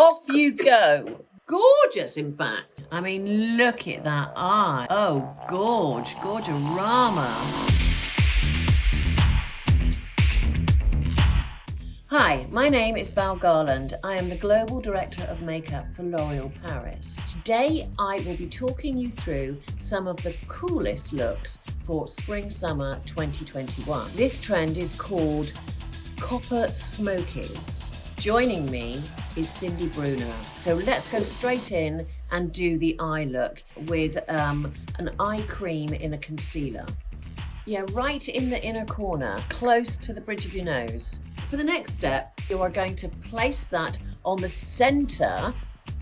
off you go. Gorgeous, in fact. I mean, look at that eye. Oh, gorgeous-rama. Hi, my name is Val Garland. I am the Global Director of Makeup for L'Oréal Paris. Today, I will be talking you through some of the coolest looks for Spring-Summer 2021. This trend is called Copper Smokies. Joining me is Cindy Bruna. So let's go straight in and do the eye look with an eye cream in a concealer. Yeah, right in the inner corner, close to the bridge of your nose. For the next step, you are going to place that on the center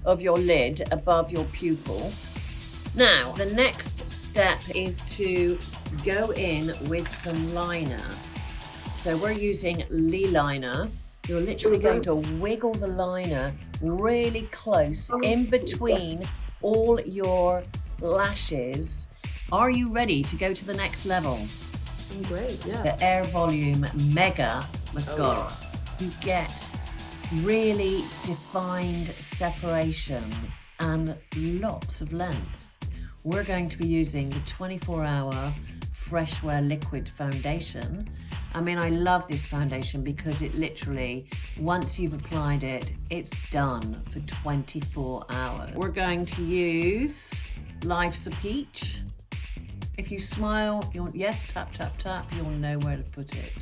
of your lid above your pupil. Now, the next step is to go in with some liner. So we're using Lee liner. You're literally going to wiggle the liner really close in between all your lashes. Are you ready to go to the next level? I'm great, yeah. The Air Volume Mega Mascara. You get really defined separation and lots of length. We're going to be using the 24-hour Fresh Wear Liquid Foundation. I mean, I love this foundation because it literally, once you've applied it, it's done for 24 hours. We're going to use Life's a Peach. If you smile, yes, tap, tap, tap, you'll know where to put it.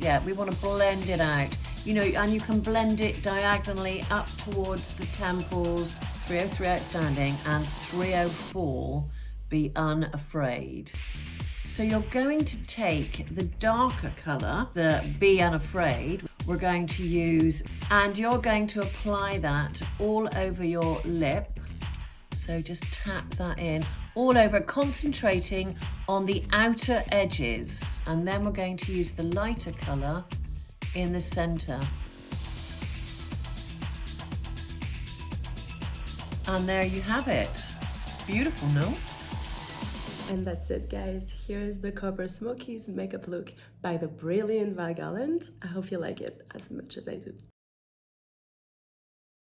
Yeah, we want to blend it out. You know, and you can blend it diagonally up towards the temples, 303 outstanding, and 304 be unafraid. So you're going to take the darker color, the Be Unafraid, we're going to use, and you're going to apply that all over your lip. So just tap that in all over, concentrating on the outer edges. And then we're going to use the lighter color in the center. And there you have it. Beautiful, no? And that's it, guys. Here's the Copper Smokies makeup look by the brilliant Val Garland. I hope you like it as much as I do.